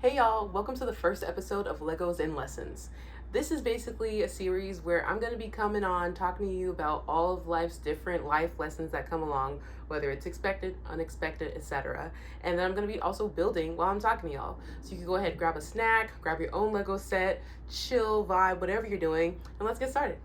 Hey y'all, welcome to the first episode of Legos and Lessons. This is basically a series where I'm going to be coming on talking to you about all of life's different life lessons that come along, whether it's expected, unexpected, etc. And then I'm going to be also building while I'm talking to y'all. So you can go ahead, grab a snack, grab your own Lego set, chill, vibe, whatever you're doing, and let's get started.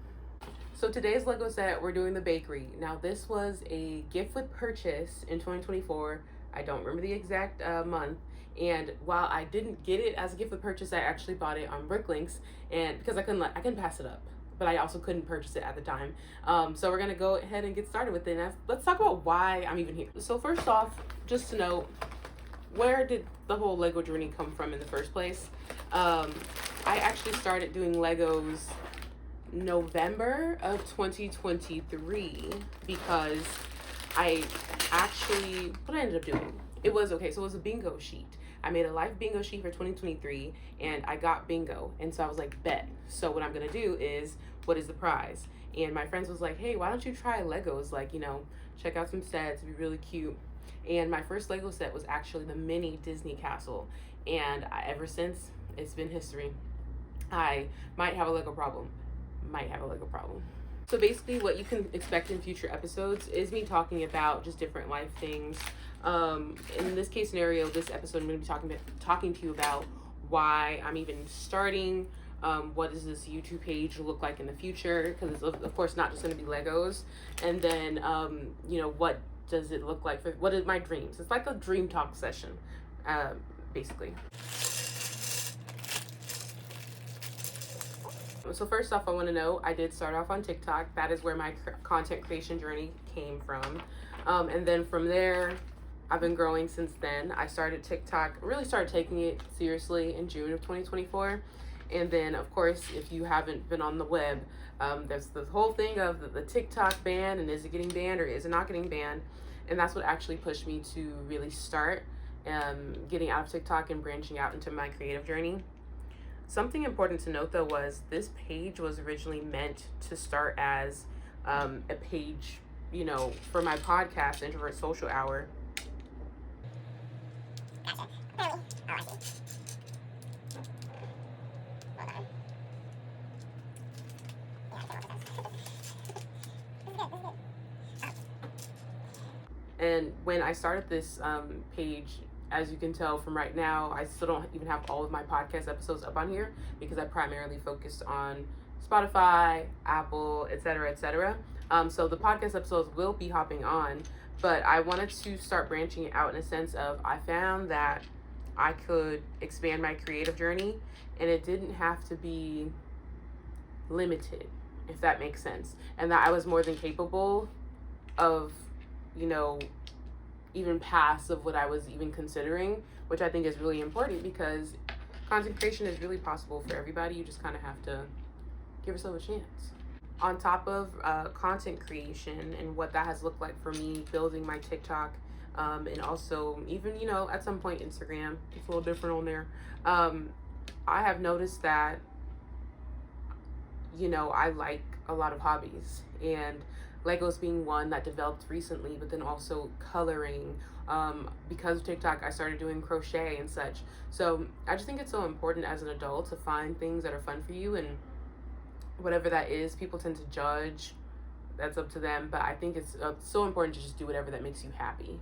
So today's Lego set, we're doing the bakery. Now this was a gift with purchase in 2024. I don't remember the exact month. And while I didn't get it as a gift with purchase, I actually bought it on Bricklinks, and because I couldn't pass it up, but I also couldn't purchase it at the time. So we're gonna go ahead and get started with it. And let's talk about why I'm even here. So first off, just to note, where did the whole Lego journey come from in the first place? I actually started doing Legos November of 2023 because I actually, what I ended up doing, it was a bingo sheet. I made a live bingo sheet for 2023 and I got bingo. And so I was like, bet. So what I'm going to do is, what is the prize? And my friends was like, hey, why don't you try Legos? Like, check out some sets, it'd be really cute. And my first Lego set was actually the mini Disney castle. And ever since, it's been history. I might have a Lego problem. So basically what you can expect in future episodes is me talking about just different life things. In this case scenario, this episode I'm going to be talking to you about why I'm even starting, what does this YouTube page look like in the future, because it's of course not just going to be Legos, and then what does it look like, what are my dreams. It's like a dream talk session, basically. So first off, I want to know, I did start off on TikTok. That is where my content creation journey came from. And then from there, I've been growing since then. I started TikTok, really started taking it seriously in June of 2024. And then, of course, if you haven't been on the web, there's the whole thing of the TikTok ban, and is it getting banned or is it not getting banned? And that's what actually pushed me to really start getting out of TikTok and branching out into my creative journey. Something important to note, though, was this page was originally meant to start as a page, for my podcast, Introvert Social Hour. And when I started this page, as you can tell from right now, I still don't even have all of my podcast episodes up on here because I primarily focused on Spotify, Apple, etc., etc. So the podcast episodes will be hopping on, but I wanted to start branching out in a sense of, I found that I could expand my creative journey and it didn't have to be limited, if that makes sense. And that I was more than capable of, even past of what I was even considering, which I think is really important because content creation is really possible for everybody. You just kind of have to give yourself a chance. On top of content creation and what that has looked like for me building my TikTok, and also even, at some point Instagram, it's a little different on there. I have noticed that, I like a lot of hobbies, and Legos being one that developed recently, but then also coloring. Because of TikTok, I started doing crochet and such. So I just think it's so important as an adult to find things that are fun for you, and whatever that is, people tend to judge. That's up to them, but I think it's so important to just do whatever that makes you happy.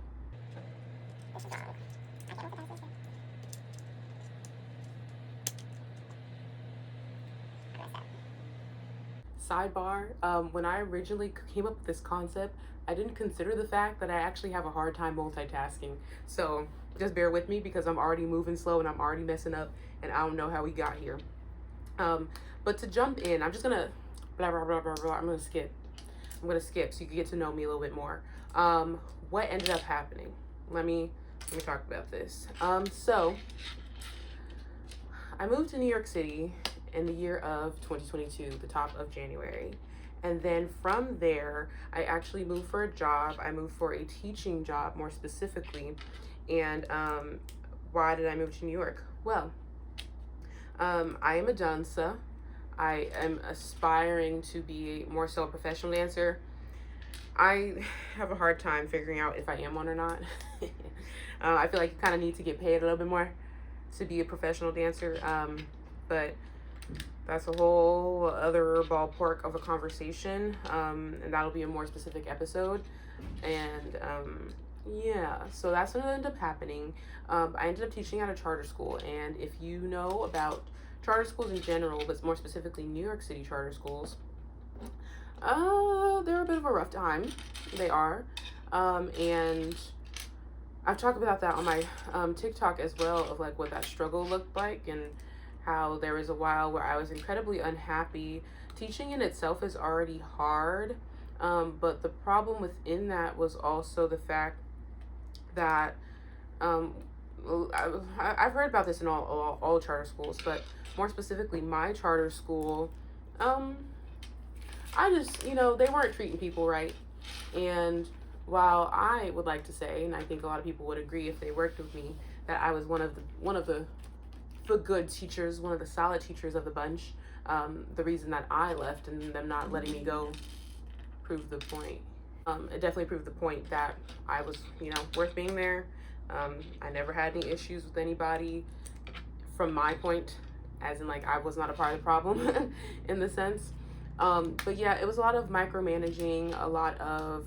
Sidebar, when I originally came up with this concept, I didn't consider the fact that I actually have a hard time multitasking. So just bear with me because I'm already moving slow and I'm already messing up and I don't know how we got here. But to jump in, I'm just gonna blah, blah, blah, blah, blah. I'm gonna skip so you can get to know me a little bit more. What ended up happening? Let me talk about this. So I moved to New York City in the year of 2022, the top of January. And then from there, I actually moved for a job. I moved for a teaching job, more specifically. And why did I move to New York? Well, I am a dancer. I am aspiring to be more so a professional dancer. I have a hard time figuring out if I am one or not. I feel like you kind of need to get paid a little bit more. to be a professional dancer. But that's a whole other ballpark of a conversation, and that'll be a more specific episode. And yeah, so that's what ended up happening. I ended up teaching at a charter school, and if you know about charter schools in general, but more specifically New York City charter schools, they're a bit of a rough time. They are. And I've talked about that on my TikTok as well, of like what that struggle looked like, and how there was a while where I was incredibly unhappy. Teaching in itself is already hard, but the problem within that was also the fact that I've heard about this in all charter schools, but more specifically my charter school, I just, they weren't treating people right. And while I would like to say, and I think a lot of people would agree if they worked with me, that I was one of the good teachers, one of the solid teachers of the bunch, the reason that I left and them not letting me go proved the point. It definitely proved the point that I was, worth being there. I never had any issues with anybody from my point, as in like I was not a part of the problem in the sense. But yeah, it was a lot of micromanaging, a lot of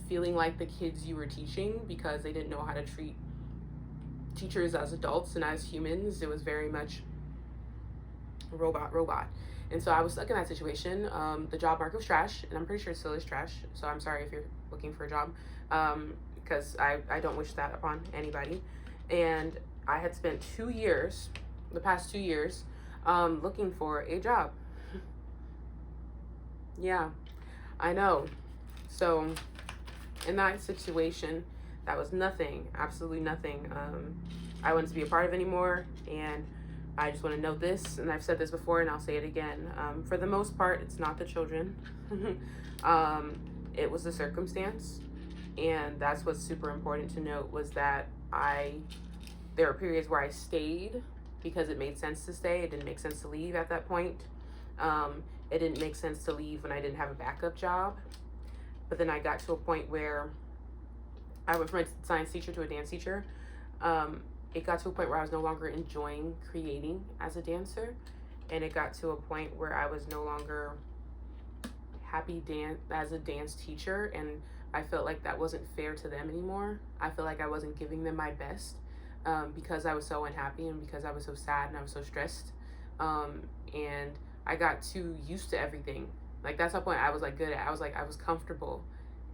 feeling like the kids you were teaching, because they didn't know how to treat teachers as adults and as humans. It was very much robot. And so I was stuck in that situation. The job market was trash, and I'm pretty sure it still is trash. So I'm sorry if you're looking for a job, because I don't wish that upon anybody. And I had spent the past 2 years, looking for a job. Yeah, I know. So in that situation, that was nothing, absolutely nothing. I wanted to be a part of anymore, and I just want to note this, and I've said this before, and I'll say it again. For the most part, it's not the children. It was the circumstance, and that's what's super important to note, was that there were periods where I stayed because it made sense to stay. It didn't make sense to leave at that point. It didn't make sense to leave when I didn't have a backup job. But then I got to a point where I went from a science teacher to a dance teacher. It got to a point where I was no longer enjoying creating as a dancer. And it got to a point where I was no longer happy as a dance teacher. And I felt like that wasn't fair to them anymore. I felt like I wasn't giving them my best, because I was so unhappy and because I was so sad and I was so stressed. And I got too used to everything. Like, that's the point I was like good at. I was comfortable,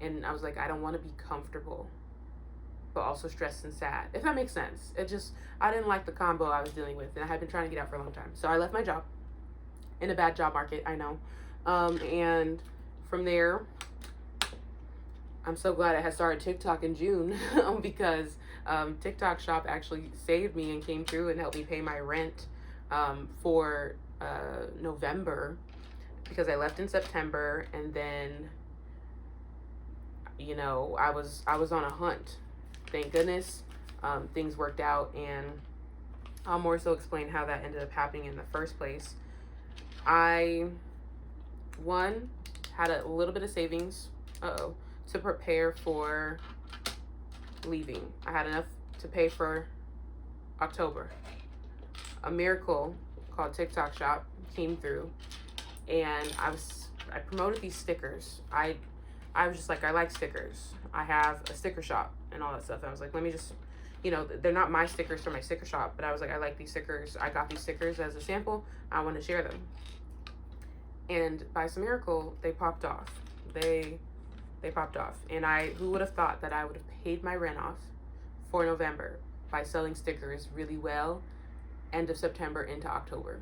and I was like, I don't want to be comfortable but also stressed and sad, if that makes sense. I didn't like the combo I was dealing with, and I had been trying to get out for a long time. So I left my job in a bad job market, I know. And from there, I'm so glad I had started TikTok in June, because TikTok Shop actually saved me and came through and helped me pay my rent for November, because I left in September, and then I was on a hunt. Thank goodness things worked out, and I'll more so explain how that ended up happening in the first place. I had a little bit of savings to prepare for leaving. I had enough to pay for October. A miracle called TikTok Shop came through, and I promoted these stickers. I was just like, I like stickers. I have a sticker shop and all that stuff. And I was like, let me just, they're not my stickers for my sticker shop, but I was like, I like these stickers. I got these stickers as a sample. I want to share them. And by some miracle, they popped off. They popped off. And who would have thought that I would have paid my rent off for November by selling stickers really well, end of September into October.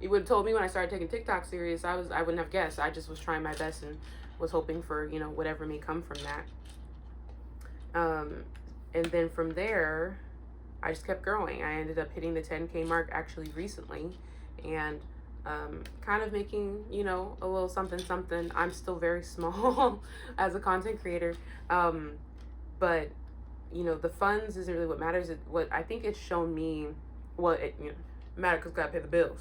You would have told me when I started taking TikTok serious, I wouldn't have guessed. I just was trying my best and was hoping for, whatever may come from that. And then from there, I just kept growing. I ended up hitting the 10K mark actually recently, and kind of making, a little something. I'm still very small as a content creator. But, the funds isn't really what matters. What I think it's shown me, matter because gotta pay the bills.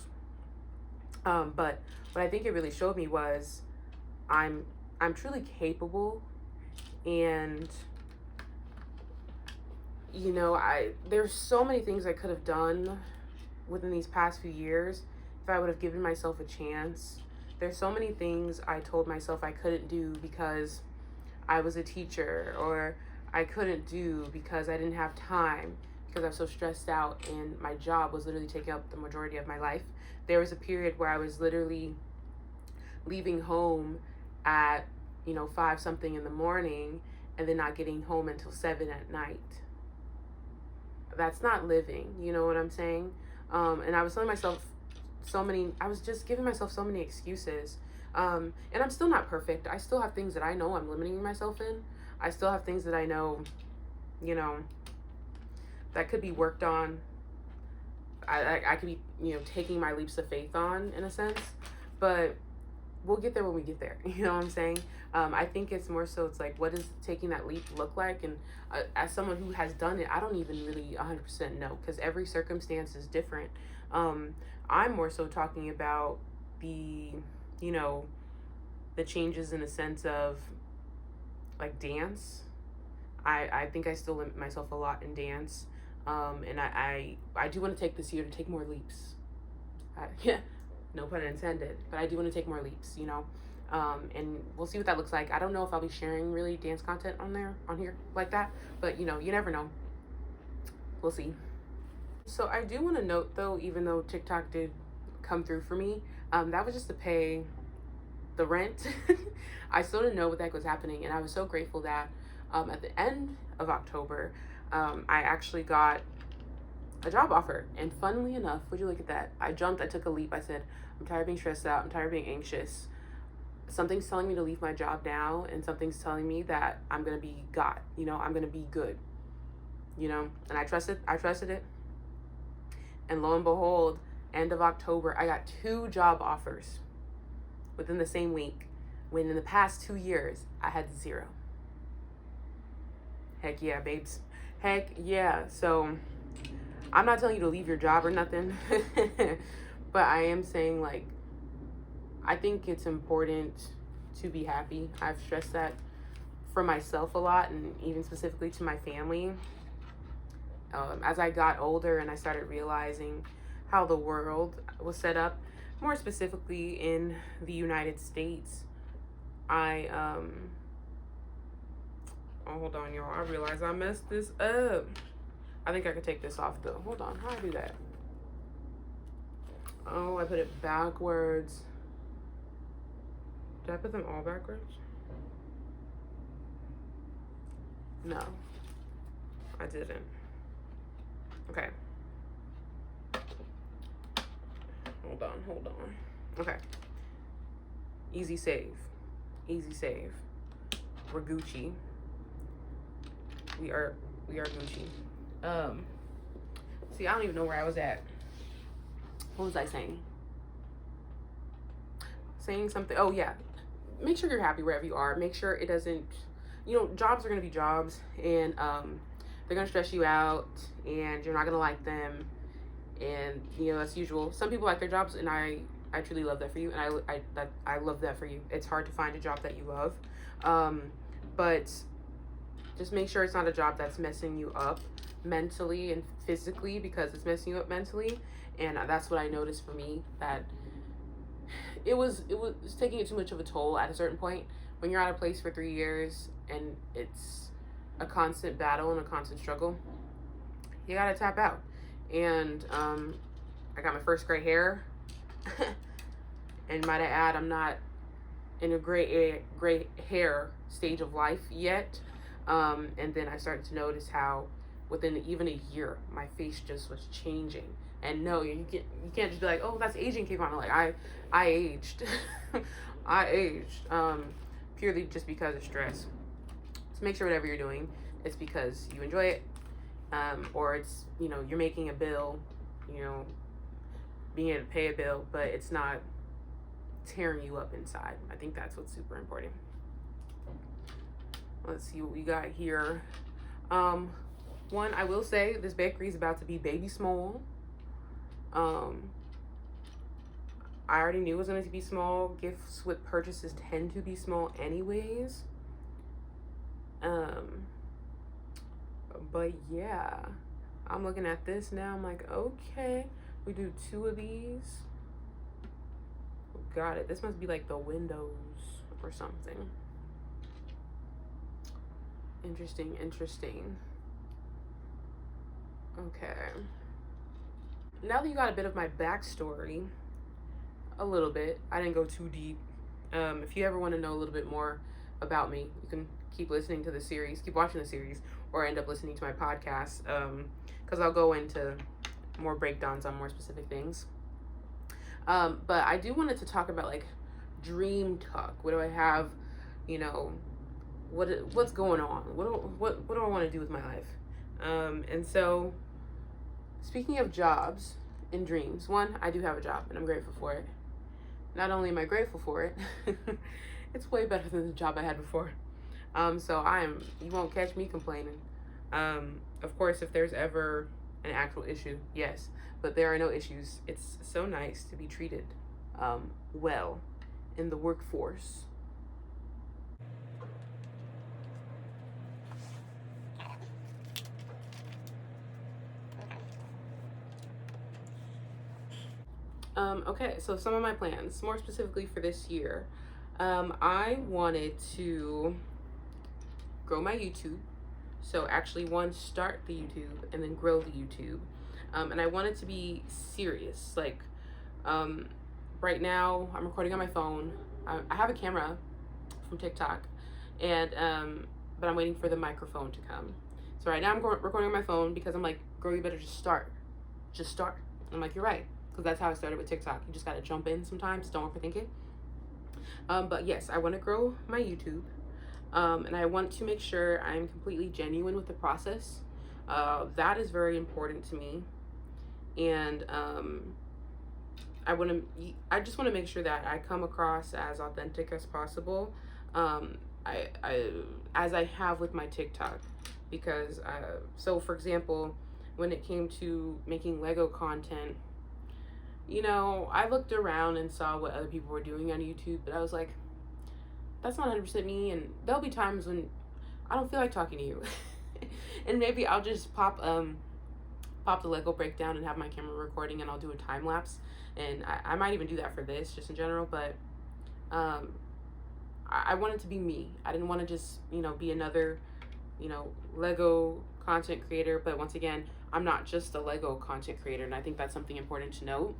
But what I think it really showed me was I'm truly capable, and There's so many things I could have done within these past few years if I would have given myself a chance. There's so many things I told myself I couldn't do because I was a teacher, or I couldn't do because I didn't have time, because I was so stressed out and my job was literally taking up the majority of my life. There was a period where I was literally leaving home at 5 something in the morning and then not getting home until 7 at night. That's not living, you know what I'm saying? And I was telling myself I was just giving myself so many excuses. And I'm still not perfect. I still have things that I know I'm limiting myself in. I still have things that I know, that could be worked on. I could be, taking my leaps of faith on, in a sense. But we'll get there when we get there. You know what I'm saying? I think it's more so, it's like, what does taking that leap look like? And as someone who has done it, I don't even really 100% know, because every circumstance is different. I'm more so talking about the, the changes in the sense of like dance. I think I still limit myself a lot in dance. And I do want to take this year to take more leaps. Yeah, no pun intended, but I do want to take more leaps, and we'll see what that looks like. I don't know if I'll be sharing really dance content on here like that, but you never know. We'll see. So I do want to note though, even though TikTok did come through for me, that was just to pay the rent. I still didn't know what the heck was happening, and I was so grateful that at the end of October, I actually got a job offer. And funnily enough, would you look at that? I jumped, I took a leap. I said, I'm tired of being stressed out, I'm tired of being anxious. Something's telling me to leave my job now, and something's telling me that I'm gonna be God, I'm gonna be good, and I trusted it. And lo and behold, end of October, I got 2 job offers within the same week, when in the past 2 years I had 0. Heck yeah, babes. Heck yeah. So I'm not telling you to leave your job or nothing, but I am saying, like, I think it's important to be happy. I've stressed that for myself a lot, and even specifically to my family. As I got older and I started realizing how the world was set up, more specifically in the United States, oh, hold on, y'all. I realize I messed this up. I think I could take this off though. Hold on, how do I do that? Oh, I put it backwards. Did I put them all backwards? No, I didn't. Okay. Hold on. Okay. Easy save. We're Gucci. We are Gucci. See, I don't even know where I was at. What was I saying? Saying something. Oh yeah. Make sure you're happy wherever you are. Make sure it doesn't, jobs are gonna be jobs, and they're gonna stress you out, and you're not gonna like them, and as usual, some people like their jobs, and I truly love that for you, and I love that for you. It's hard to find a job that you love, but just make sure it's not a job that's messing you up mentally and physically, because it's messing you up mentally. And that's what I noticed for me, that it was taking it too much of a toll at a certain point. When you're at a place for 3 years and it's a constant battle and a constant struggle, you gotta tap out. And I got my first gray hair. And might I add, I'm not in a gray hair stage of life yet. And then I started to notice how within even a year, my face just was changing. And no, you can't just be like, oh, that's aging, Kayvon. Like, I aged. I aged. Purely just because of stress. So make sure whatever you're doing, it's because you enjoy it. Or it's, you're making a bill, being able to pay a bill, but it's not tearing you up inside. I think that's what's super important. Let's see what we got here. One, I will say this bakery is about to be baby small. I already knew it was going to be small. Gifts with purchases tend to be small anyways. But yeah, I'm looking at this now. I'm like, okay, we do 2 of these. Got it. This must be like the windows or something. Interesting, interesting. Okay. Now that you got a bit of my backstory, a little bit, I didn't go too deep. If you ever want to know a little bit more about me, you can keep listening to the series, keep watching the series, or end up listening to my podcast, because I'll go into more breakdowns on more specific things. But I do wanted to talk about like dream talk. What do I have? You know, what's going on? What do I want to do with my life? And so, speaking of jobs and dreams, one, I do have a job and I'm grateful for it. Not only am I grateful for it, it's way better than the job I had before. So you won't catch me complaining. Of course, if there's ever an actual issue, yes, but there are no issues. It's so nice to be treated well in the workforce. Okay, so some of my plans, more specifically for this year, I wanted to grow my YouTube. So actually, one, start the YouTube and then grow the YouTube. And I want it to be serious. Like, right now, I'm recording on my phone. I have a camera from TikTok, and but I'm waiting for the microphone to come. So right now, I'm recording on my phone because I'm like, girl, you better just start. Just start. I'm like, you're right. Because that's how I started with TikTok. You just got to jump in sometimes. Don't overthink it. But yes, I want to grow my YouTube. And I want to make sure I'm completely genuine with the process. That is very important to me. And I just want to make sure that I come across as authentic as possible. As I have with my TikTok, because so for example, when it came to making Lego content, I looked around and saw what other people were doing on YouTube, but I was like, that's not 100% me. And there'll be times when I don't feel like talking to you, and maybe I'll just pop the Lego breakdown and have my camera recording, and I'll do a time lapse, and I might even do that for this, just in general. But I wanted to be me. I didn't want to just be another Lego content creator. But once again, I'm not just a Lego content creator, and I think that's something important to note.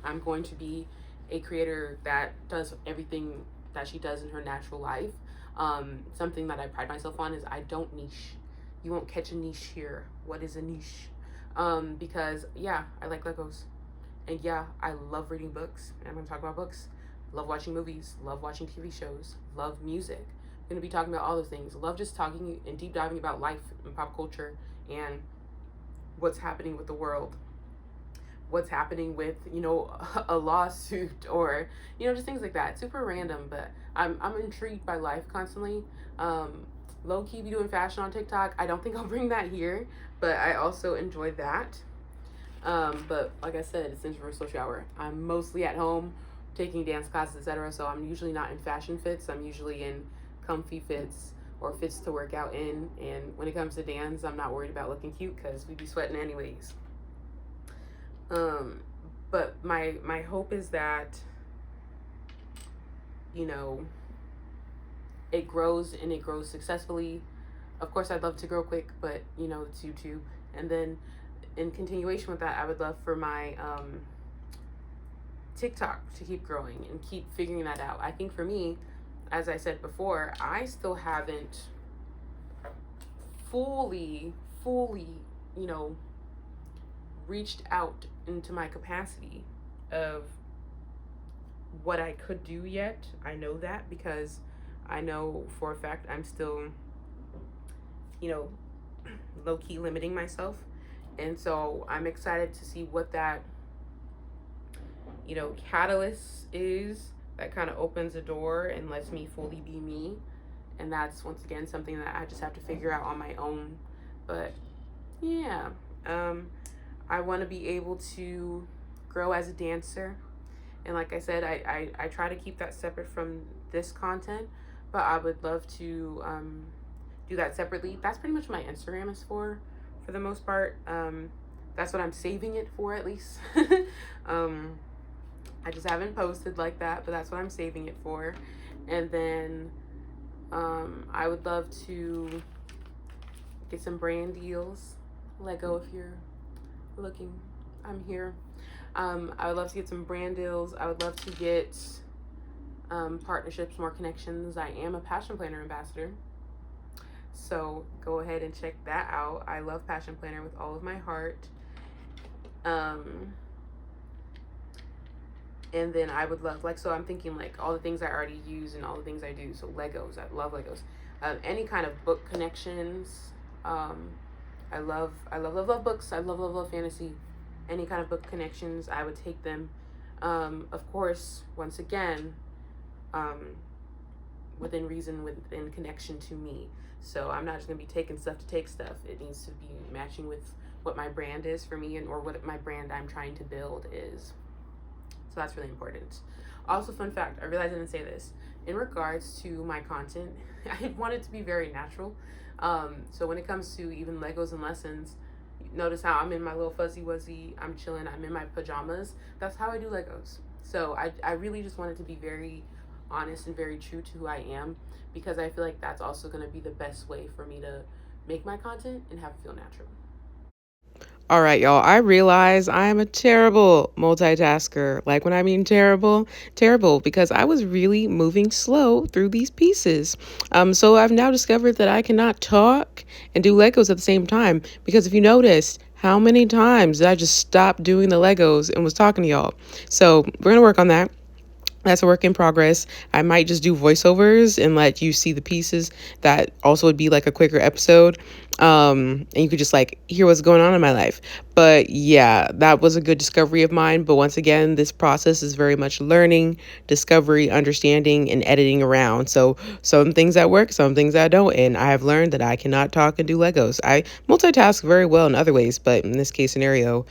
I'm going to be a creator that does everything that she does in her natural life. Something that I pride myself on is I don't niche. You won't catch a niche here. What is a niche? Because yeah, I like Legos, and yeah, I love reading books. And I'm gonna talk about books. Love watching movies. Love watching TV shows. Love music. I'm gonna be talking about all those things. Love just talking and deep diving about life and pop culture and what's happening with the world. What's happening with a lawsuit, or just things like that. Super random, but I'm intrigued by life constantly. Low key be doing fashion on TikTok. I don't think I'll bring that here, but I also enjoy that. But like I said, it's Introvert Social Hour. I'm mostly at home taking dance classes, etc. So I'm usually not in fashion fits. I'm usually in comfy fits or fits to work out in. And when it comes to dance, I'm not worried about looking cute because we be sweating anyways. But my hope is that it grows, and it grows successfully. Of course, I'd love to grow quick, but it's YouTube. And then in continuation with that, I would love for my TikTok to keep growing and keep figuring that out. I think for me, as I said before, I still haven't fully reached out into my capacity of what I could do yet. I know that because I know for a fact I'm still low-key limiting myself. And so I'm excited to see what that catalyst is that kind of opens a door and lets me fully be me. And that's once again something that I just have to figure out on my own. But yeah, I want to be able to grow as a dancer. And like I said, I try to keep that separate from this content, but I would love to do that separately. That's pretty much what my Instagram is for the most part. That's what I'm saving it for, at least. um, I just haven't posted like that, but that's what I'm saving it for. And then I would love to get some brand deals. Lego, if you're looking, I'm here. I would love to get some brand deals. I would love to get partnerships, more connections. I am a Passion Planner ambassador. So go ahead and check that out. I love Passion Planner with all of my heart. And then I would love, like, so I'm thinking like all the things I already use and all the things I do. So Legos, I love Legos. Any kind of book connections. I love books. I love fantasy. Any kind of book connections, I would take them. Of course, once again, within reason, within connection to me. So I'm not just gonna be taking stuff to take stuff. It needs to be matching with what my brand is for me, and or what my brand I'm trying to build is. So that's really important. Also, fun fact, I realized I didn't say this. In regards to my content, I want it to be very natural. So when it comes to even Legos and lessons, notice how I'm in my little fuzzy wuzzy, I'm chilling, I'm in my pajamas. That's how I do Legos. So I really just want it to be very honest and very true to who I am, because I feel like that's also going to be the best way for me to make my content and have it feel natural. All right, y'all. I realize I am a terrible multitasker. Like, when I mean terrible, terrible, because I was really moving slow through these pieces. So I've now discovered that I cannot talk and do Legos at the same time. Because if you noticed, how many times did I just stop doing the Legos and was talking to y'all? So we're gonna work on that. That's a work in progress. I might just do voiceovers and let you see the pieces. That also would be like a quicker episode. And you could just like hear what's going on in my life. But yeah, that was a good discovery of mine. But once again, this process is very much learning, discovery, understanding, and editing around. So some things that work, some things that don't. And I have learned that I cannot talk and do Legos. I multitask very well in other ways, but in this case scenario,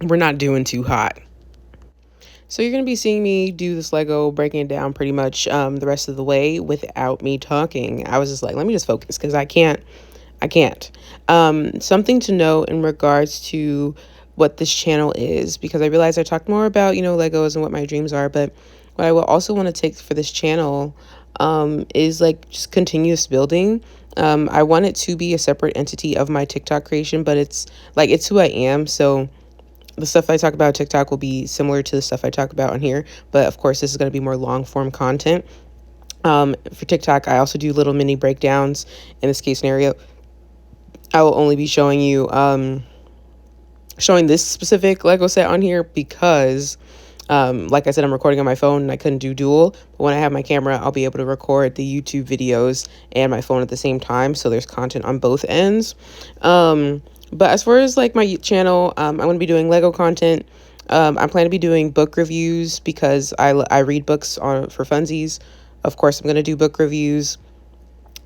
we're not doing too hot. So you're going to be seeing me do this Lego, breaking it down pretty much the rest of the way without me talking. I was just like, let me just focus because I can't. Something to note in regards to what this channel is, because I realized I talked more about, Legos and what my dreams are, but what I will also want to take for this channel is like just continuous building. I want it to be a separate entity of my TikTok creation, but it's who I am. So the stuff I talk about TikTok will be similar to the stuff I talk about on here, but of course this is going to be more long form content. For TikTok, I also do little mini breakdowns. In this case scenario, I will only be showing you showing this specific Lego set on here because like I said, I'm recording on my phone and I couldn't do dual. But when I have my camera, I'll be able to record the YouTube videos and my phone at the same time, so there's content on both ends. But as far as like my channel, I'm going to be doing Lego content. I'm planning to be doing book reviews because I read books for funsies. Of course, I'm going to do book reviews.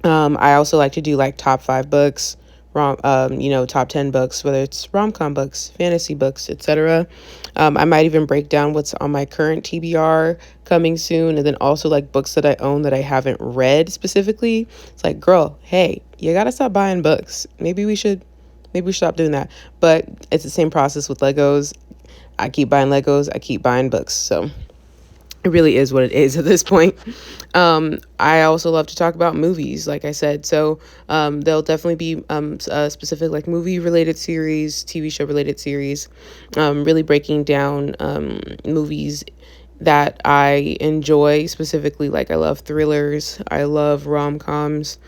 I also like to do like top 5 books, top 10 books, whether it's rom-com books, fantasy books, etc. I might even break down what's on my current TBR coming soon, and then also like books that I own that I haven't read specifically. It's like, girl, hey, you gotta stop buying books. Maybe we should stop doing that. But it's the same process with Legos. I keep buying Legos. I keep buying books. So it really is what it is at this point. I also love to talk about movies, like I said. So there'll definitely be a specific like movie related series, TV show related series, really breaking down movies that I enjoy specifically. Like, I love thrillers. I love rom-coms,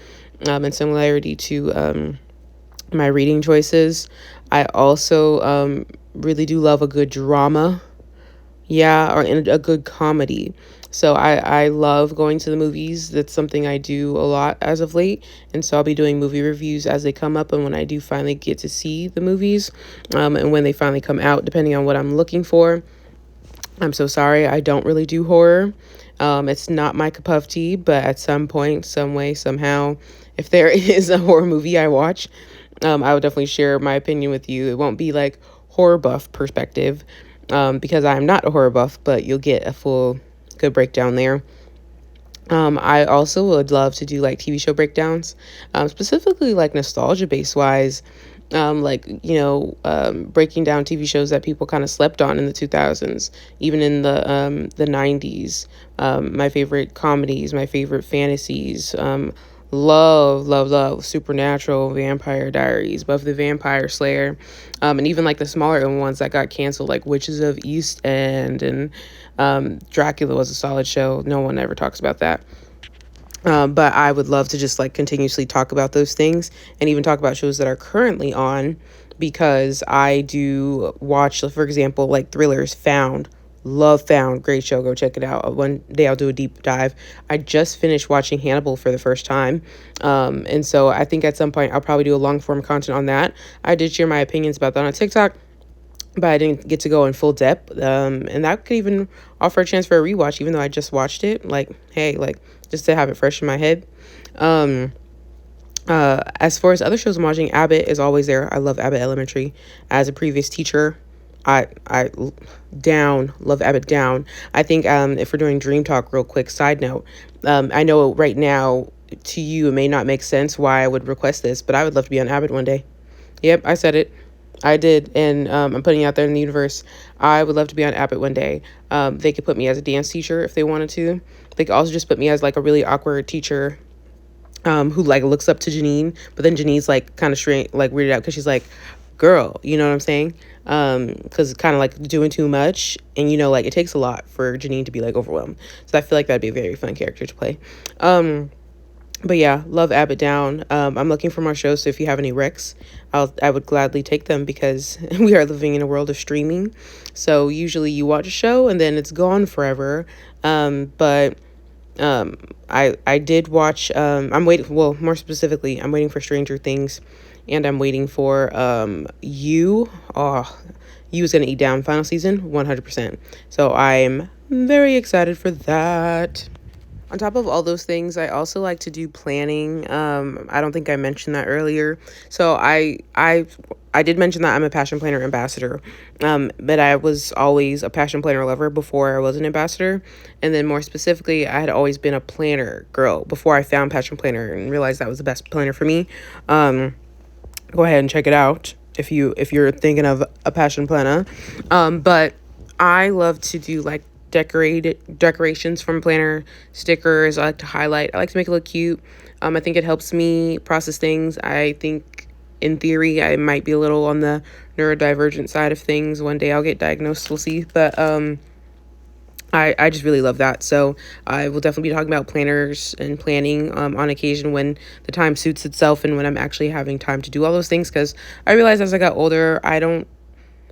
in similarity to my reading choices. I also really do love a good drama, or a good comedy. So I love going to the movies. That's something I do a lot as of late, and so I'll be doing movie reviews as they come up and when I do finally get to see the movies, and when they finally come out, depending on what I'm looking for. I'm so sorry, I don't really do horror. It's not my cup of tea, but at some point, some way, somehow, if there is a horror movie I watch, I would definitely share my opinion with you. It won't be like horror buff perspective, because I'm not a horror buff, but you'll get a full good breakdown there. I also would love to do like TV show breakdowns, specifically like nostalgia base wise, like breaking down TV shows that people kind of slept on in the 2000s, even in the 90s. My favorite comedies, my favorite fantasies. Love Supernatural, Vampire Diaries, Buffy the Vampire Slayer, and even like the smaller ones that got canceled, like Witches of East End and Dracula was a solid show. No one ever talks about that. But I would love to just like continuously talk about those things and even talk about shows that are currently on, because I do watch, for example, like Thrillers, Found. Love Found, great show. Go check it out. One day I'll do a deep dive. I just finished watching Hannibal for the first time. And so I think at some point I'll probably do a long form content on that. I did share my opinions about that on TikTok, but I didn't get to go in full depth. And that could even offer a chance for a rewatch, even though I just watched it. Like, hey, like just to have it fresh in my head. Um, as far as other shows I'm watching, Abbott is always there. I love Abbott Elementary. As a previous teacher, I down love Abbott down. I think if we're doing Dream Talk, real quick side note, I know right now to you it may not make sense why I would request this, but I would love to be on Abbott one day. Yep, I said it. I did, and I'm putting it out there in the universe. I would love to be on Abbott one day. They could put me as a dance teacher if they wanted to. They could also just put me as like a really awkward teacher, who like looks up to Janine, but then Janine's like kind of straight, like weirded out because she's like, girl, you know what I'm saying? Because kind of like doing too much, and like it takes a lot for Janine to be like overwhelmed. So I feel like that'd be a very fun character to play. But yeah, love Abbott Down. I'm looking for more shows, so if you have any recs, I would gladly take them, because we are living in a world of streaming. So usually you watch a show and then it's gone forever. But I did watch. I'm waiting. Well, more specifically, I'm waiting for Stranger Things, and I'm waiting for You. Oh, You is gonna eat down final season 100%. So I'm very excited for that. On top of all those things, I also like to do planning. I don't think I mentioned that earlier. So I did mention that I'm a passion planner ambassador. But I was always a passion planner lover before I was an ambassador. And then more specifically, I had always been a planner girl before I found passion planner and realized that was the best planner for me. Go ahead and check it out if you're thinking of a passion planner. But I love to do like decorations from planner, stickers. I like to highlight. I like to make it look cute. I think it helps me process things. I think in theory I might be a little on the neurodivergent side of things. One day I'll get diagnosed, we'll see. But I just really love that. So I will definitely be talking about planners and planning on occasion when the time suits itself and when I'm actually having time to do all those things, because I realized as I got older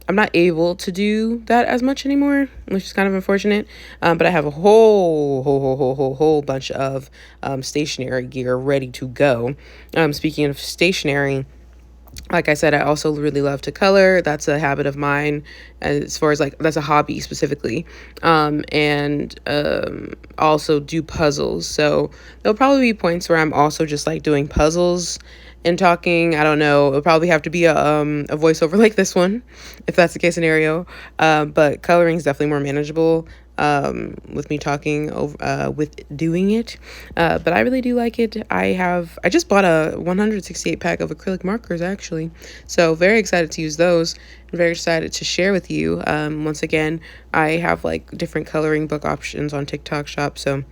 I'm not able to do that as much anymore, which is kind of unfortunate. But I have a whole bunch of stationery gear ready to go. Speaking of stationery, like I said, I also really love to color. That's a habit of mine, as far as like that's a hobby specifically. And also do puzzles. So there'll probably be points where I'm also just like doing puzzles and talking. I don't know. It'll probably have to be a voiceover like this one, if that's the case scenario. But coloring is definitely more manageable with me talking over with doing it. But I really do like it. I just bought a 168 pack of acrylic markers actually, so very excited to use those. I'm very excited to share with you. Once again, I have like different coloring book options on TikTok Shop, so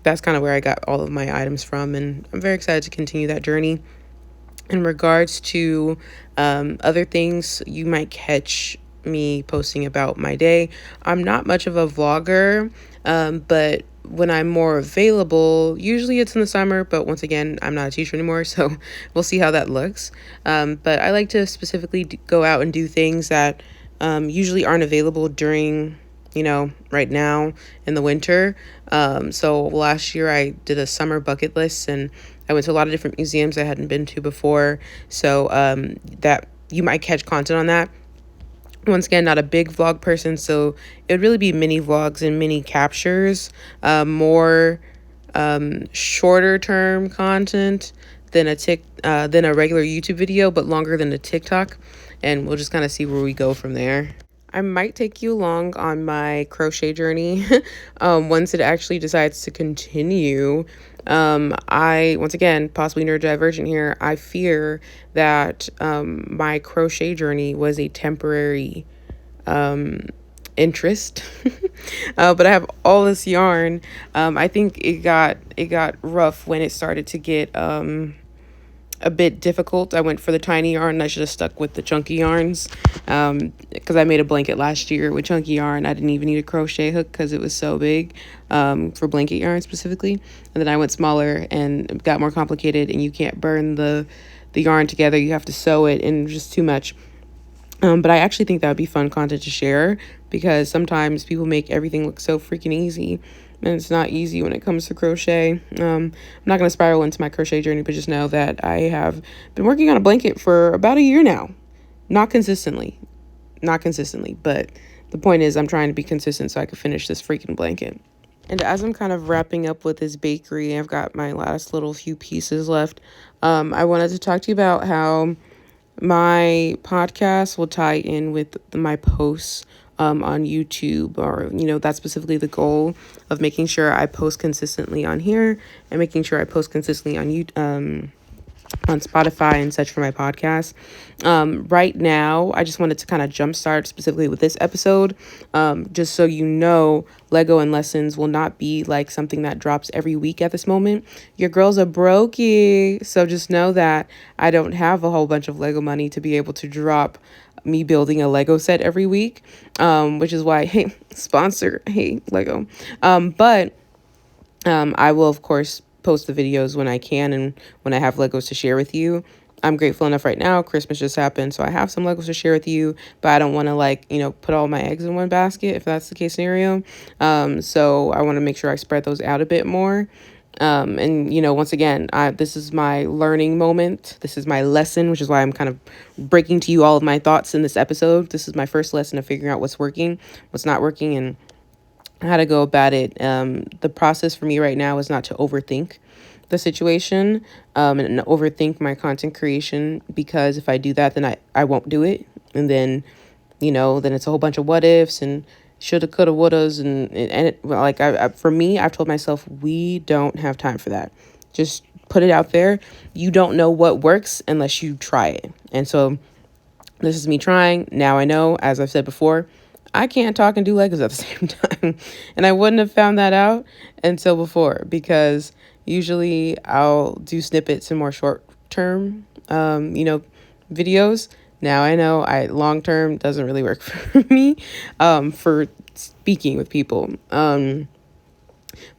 that's kind of where I got all of my items from, and I'm very excited to continue that journey. In regards to other things you might catch me posting about my day, I'm not much of a vlogger, but when I'm more available, usually it's in the summer, but once again, I'm not a teacher anymore, so we'll see how that looks. But I like to specifically go out and do things that usually aren't available during, right now in the winter. So last year I did a summer bucket list, and I went to a lot of different museums I hadn't been to before. So that you might catch content on that. Once again, not a big vlog person, so it would really be mini vlogs and mini captures, more shorter term content than a regular YouTube video, but longer than a TikTok. And we'll just kind of see where we go from there. I might take you along on my crochet journey once it actually decides to continue. I, once again, possibly neurodivergent here, I fear that my crochet journey was a temporary interest. But I have all this yarn. I think it got rough when it started to get a bit difficult. I went for the tiny yarn. I should have stuck with the chunky yarns because I made a blanket last year with chunky yarn. I didn't even need a crochet hook because it was so big for blanket yarn specifically. And then I went smaller and it got more complicated, and you can't burn the yarn together. You have to sew it, and just too much. But I actually think that would be fun content to share because sometimes people make everything look so freaking easy, and it's not easy when it comes to crochet. I'm not going to spiral into my crochet journey, but just know that I have been working on a blanket for about a year now. Not consistently, but the point is I'm trying to be consistent so I can finish this freaking blanket. And as I'm kind of wrapping up with this bakery, I've got my last little few pieces left. I wanted to talk to you about how my podcast will tie in with my posts on YouTube, or, that's specifically the goal of making sure I post consistently on here and making sure I post consistently on YouTube, on Spotify and such for my podcast. Right now, I just wanted to kind of jumpstart specifically with this episode. Just so you know, Lego and Lessons will not be like something that drops every week at this moment. Your girls are brokey. So just know that I don't have a whole bunch of Lego money to be able to drop me building a Lego set every week, which is why, hey, sponsor, hey, Lego. But I will, of course, post the videos when I can and when I have Legos to share with you. I'm grateful enough right now. Christmas just happened, so I have some Legos to share with you, but I don't want to put all my eggs in one basket if that's the case scenario. So I want to make sure I spread those out a bit more. And once again, this is my learning moment. This is my lesson, which is why I'm kind of breaking to you all of my thoughts in this episode. This is my first lesson of figuring out what's working, what's not working, and how to go about it. The process for me right now is not to overthink the situation and overthink my content creation, because if I do that, then I won't do it. And then, then it's a whole bunch of what ifs and shoulda, coulda, wouldas. For me, I've told myself, we don't have time for that. Just put it out there. You don't know what works unless you try it. And so this is me trying. Now I know, as I've said before, I can't talk and do Legos at the same time. And I wouldn't have found that out until before, because usually I'll do snippets and more short term, videos. Now I know long term doesn't really work for me for speaking with people. But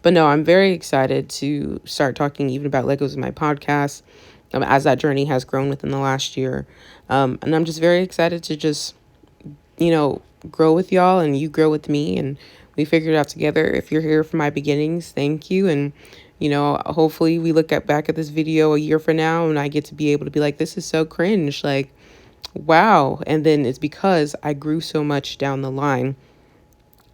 no, I'm very excited to start talking even about Legos in my podcast as that journey has grown within the last year. And I'm just very excited to just, grow with y'all and you grow with me, and we figure it out together. If you're here for my beginnings, thank you. And, hopefully we look back at this video a year from now and I get to be able to be like, this is so cringe. Like, wow. And then it's because I grew so much down the line.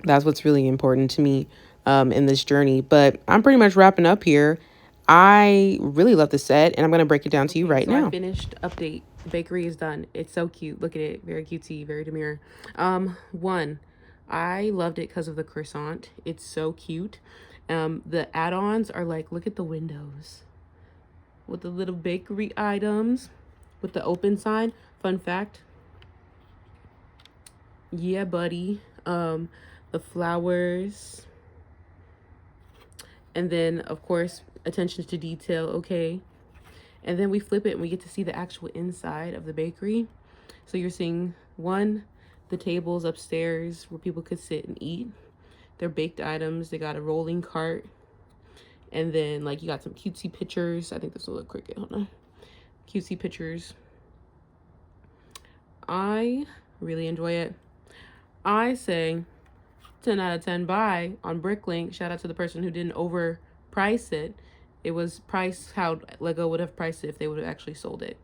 That's what's really important to me in this journey. But I'm pretty much wrapping up here. I really love the set, and I'm going to break it down to you right now. I finished update. The bakery is done. It's so cute. Look at it. Very cutesy, very demure. One, I loved it because of the croissant. It's so cute. The add-ons are like, look at the windows with the little bakery items with the open sign. Fun fact. Yeah, buddy. The flowers. And then, of course, attention to detail. Okay. And then we flip it and we get to see the actual inside of the bakery. So you're seeing the tables upstairs where people could sit and eat. They're baked items. They got a rolling cart. And then you got some cutesy pictures. I think this will look crooked. Hold on. Cutesy pictures. I really enjoy it. I say 10 out of 10 buy on Bricklink. Shout out to the person who didn't overprice it. It was priced how Lego would have priced it if they would have actually sold it.